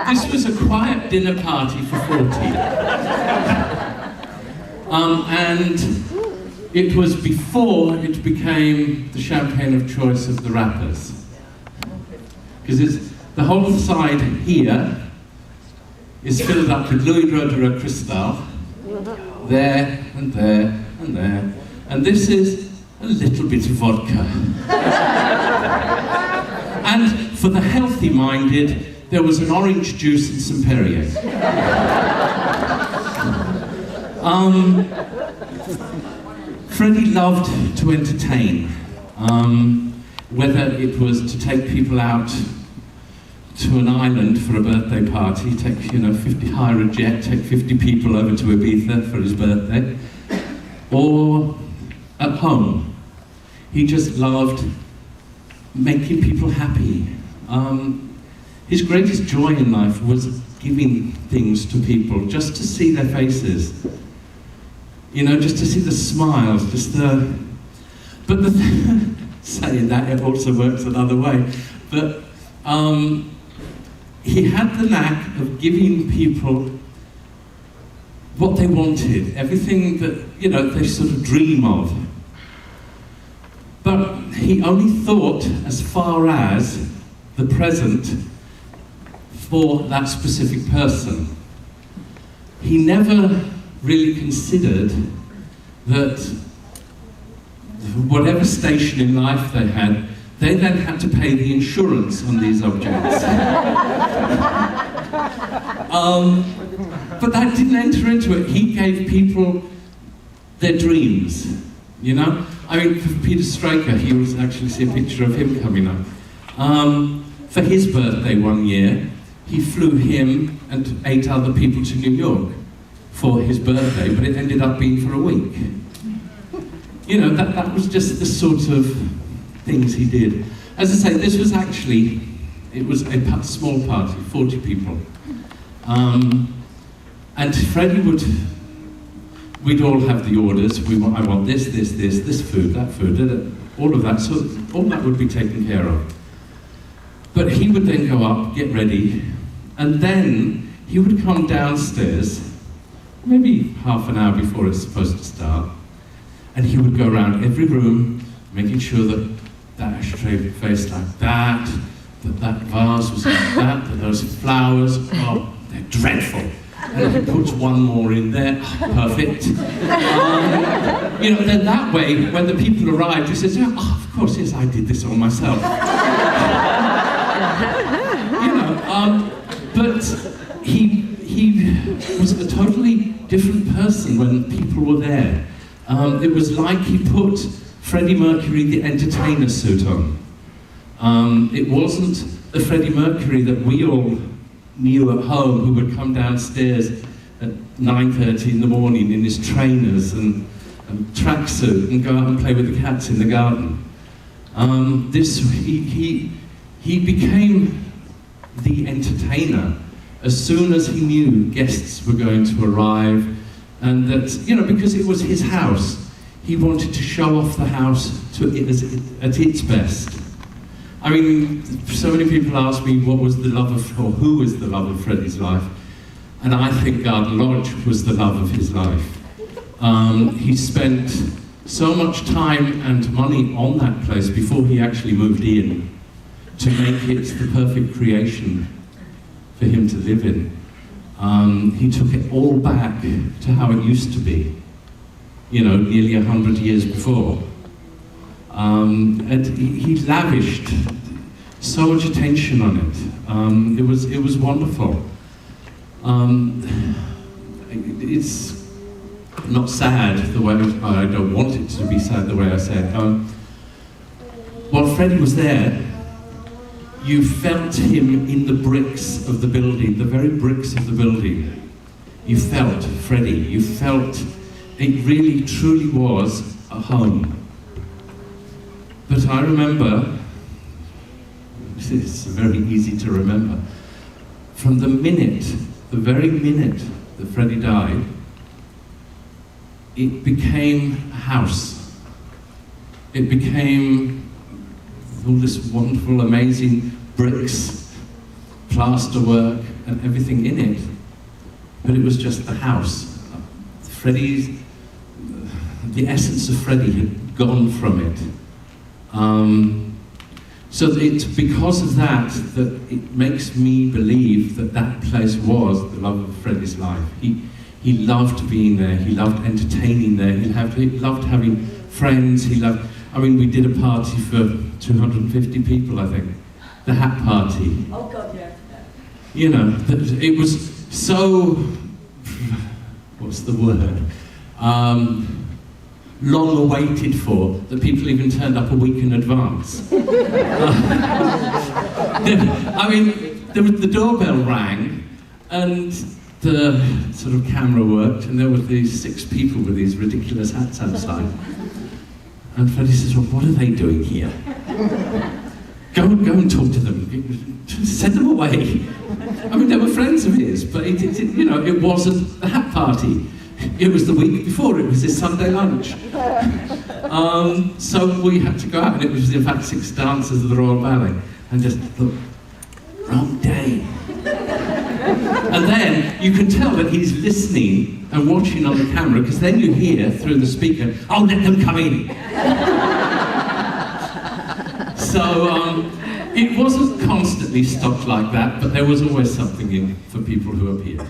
This was a quiet dinner party for 40. And it was before it became the champagne of choice of the rappers. Because the whole side here is filled up with Louis Roederer Cristal, there and there and there. And this is a little bit of vodka. And for the healthy-minded, there was an orange juice and some Perrier. Freddie loved to entertain, whether it was to take people out to an island for a birthday party, hire a jet, take 50 people over to Ibiza for his birthday, or at home. He just loved making people happy. His greatest joy in life was giving things to people, just to see their faces. Just to see the smiles, but saying that, it also works another way. But he had the knack of giving people what they wanted, everything that, they sort of dream of. But he only thought as far as the present for that specific person. He never really considered that whatever station in life they had, they then had to pay the insurance on these objects. But that didn't enter into it. He gave people their dreams, for Peter Straker, he was actually see a picture of him coming up. For his birthday one year, he flew him and 8 other people to New York for his birthday, but it ended up being for a week. That was just the sort of things he did. As I say, this was actually, it was a small party, 40 people. And Freddie we'd all have the orders. I want this food, that food, all of that. So all that would be taken care of. But he would then go up, get ready, and then he would come downstairs, maybe half an hour before it's supposed to start, and he would go around every room, making sure that that ashtray faced like that vase was like that those flowers, oh, they're dreadful. And he puts one more in there, perfect. Then that way, when the people arrived, he says, oh, of course, yes, I did this all myself. But he was a totally different person when people were there. It was like he put Freddie Mercury, the entertainer suit on. It wasn't the Freddie Mercury that we all knew at home, who would come downstairs at 9:30 in the morning in his trainers and tracksuit and go out and play with the cats in the garden. He became the entertainer as soon as he knew guests were going to arrive, and that, because it was his house, he wanted to show off the house at its best. I mean, so many people ask me who was the love of Freddie's life, and I think Garden Lodge was the love of his life. He spent so much time and money on that place before he actually moved in to make it the perfect creation for him to live in. He took it all back to how it used to be, nearly 100 years before. And he lavished so much attention on it. It was wonderful. It's not sad the way I don't want it to be sad the way I say it. While Freddie was there, you felt him in the bricks of the building, the very bricks of the building. You felt Freddie. You felt it really, truly was a home. But I remember, it's very easy to remember, from the very minute that Freddie died, it became a house. It became all this wonderful, amazing bricks plasterwork and everything in it, but it was just the house. Freddie's, the essence of Freddie had gone from it. So it's because of that that it makes me believe that that place was the love of Freddie's life. He loved being there, he loved entertaining there, he loved having friends, I mean, we did a party for 250 people, I think. The hat party. Oh God, yeah. You know, it was so, what's the word? Long awaited for, that people even turned up a week in advance. I mean, the doorbell rang, and the sort of camera worked, and there were these 6 people with these ridiculous hats outside. And Freddie says, well, what are they doing here? Go and talk to them. Send them away. I mean, they were friends of his, but you know, it wasn't the hat party. It was the week before, it was his Sunday lunch. So we had to go out, and it was in fact 6 dancers of the Royal Ballet. And just look, wrong day. And then you can tell that he's listening and watching on the camera, because then you hear through the speaker, oh, let them come in. So it wasn't constantly stocked like that, but there was always something in for people who appeared.